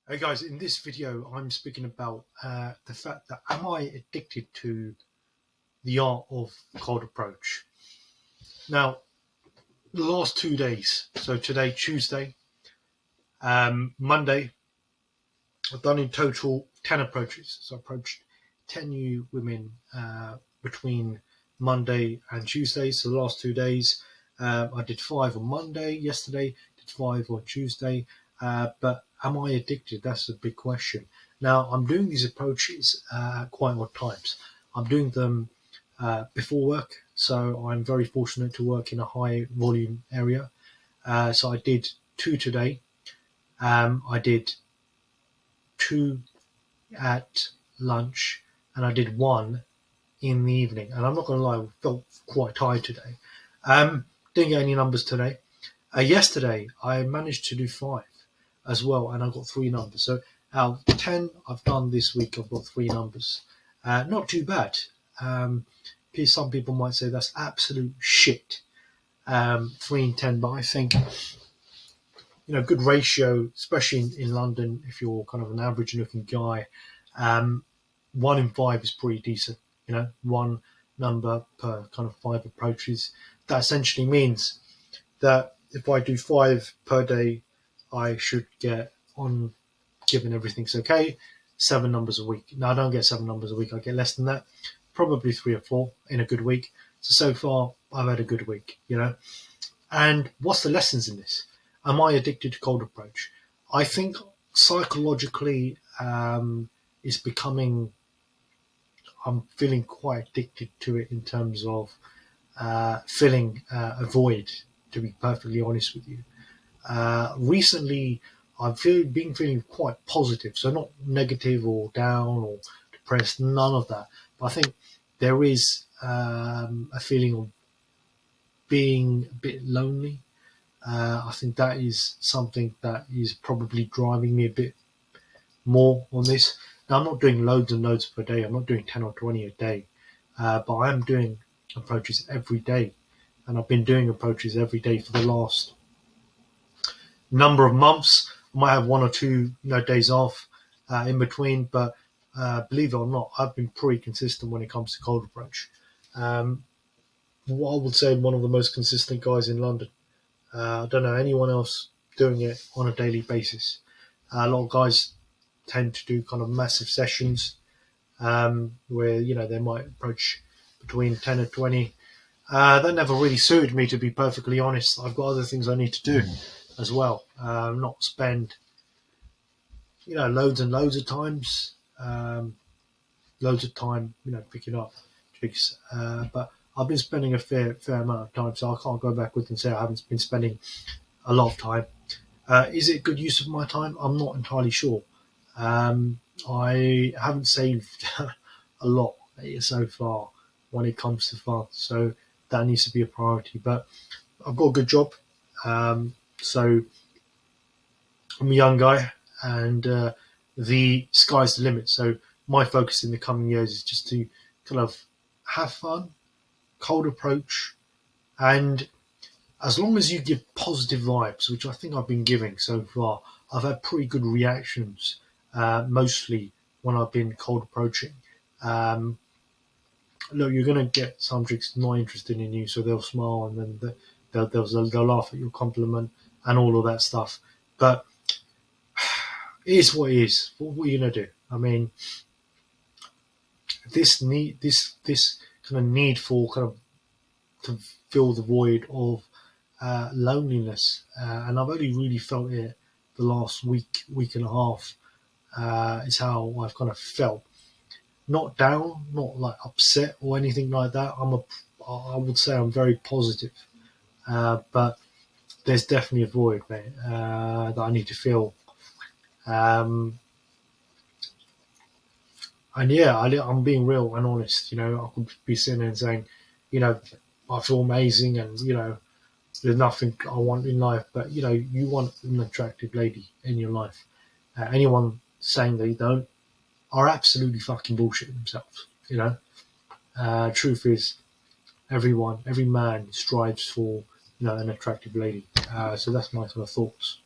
Hey guys, in this video I'm speaking about the fact that am I addicted to the art of cold approach. Now, the last 2 days, so today Tuesday, Monday, I've done in total 10 approaches. So I approached 10 new women between Monday and Tuesday. So the last 2 days, I did 5 on Monday, yesterday, did 5 on Tuesday. But am I addicted? That's a big question. Now, I'm doing these approaches quite odd times. I'm doing them before work, so I'm very fortunate to work in a high volume area. So I did 2 today. I did 2 at lunch, and I did 1 in the evening. And I'm not going to lie, I felt quite tired today. Didn't get any numbers today. Yesterday, I managed to do 5 as well, and I got 3 numbers. So out of 10 I've done this week, I've got 3 numbers. Not too bad. Some people might say that's absolute shit. 3 in 10, but I think good ratio, especially in London. If you're kind of an average looking guy, 1 in 5 is pretty decent. 1 number per kind of 5 approaches. That essentially means that if I do 5 per day, I should get, on given everything's okay, 7 numbers a week. Now, I don't get 7 numbers a week. I get less than that, probably 3 or 4 in a good week. So far, I've had a good week, And what's the lessons in this? Am I addicted to cold approach? I think psychologically it's becoming, I'm feeling quite addicted to it in terms of filling a void, to be perfectly honest with you. Recently, I've been feeling quite positive, so not negative or down or depressed, none of that. But I think there is a feeling of being a bit lonely. I think that is something that is probably driving me a bit more on this. Now, I'm not doing loads and loads per day. I'm not doing 10 or 20 a day, but I am doing approaches every day. And I've been doing approaches every day for the last number of months. I might have 1 or 2 days off in between, but believe it or not, I've been pretty consistent when it comes to cold approach. What I would say, one of the most consistent guys in London. I don't know anyone else doing it on a daily basis. A lot of guys tend to do kind of massive sessions where they might approach between 10 and 20. That never really suited me, to be perfectly honest. I've got other things I need to do as well. Not spend loads and loads of times, loads of time picking up jigs. But I've been spending a fair amount of time, so I can't go backwards and say I haven't been spending a lot of time. Is it good use of my time? I'm not entirely sure. I haven't saved a lot so far when it comes to fun, so that needs to be a priority. But I've got a good job, so I'm a young guy, and the sky's the limit. So my focus in the coming years is just to kind of have fun, cold approach, and as long as you give positive vibes, which I think I've been giving so far, I've had pretty good reactions, mostly when I've been cold approaching. Look, you're going to get some jigs not interested in you, so they'll smile and then they'll laugh at your compliment and all of that stuff. But it is what it is. What are you going to do? I mean, this kind of need for kind of to fill the void of loneliness, and I've only really felt it the last week and a half. Is how I've kind of felt. Not down, not like upset or anything like that. I would say I'm very positive, but there's definitely a void, mate, that I need to fill. And yeah, I'm being real and honest. I could be sitting there and saying, I feel amazing, and there's nothing I want in life, but you want an attractive lady in your life. Anyone saying they don't are absolutely fucking bullshit themselves. Truth is, every man strives for an attractive lady. So that's my sort of thoughts.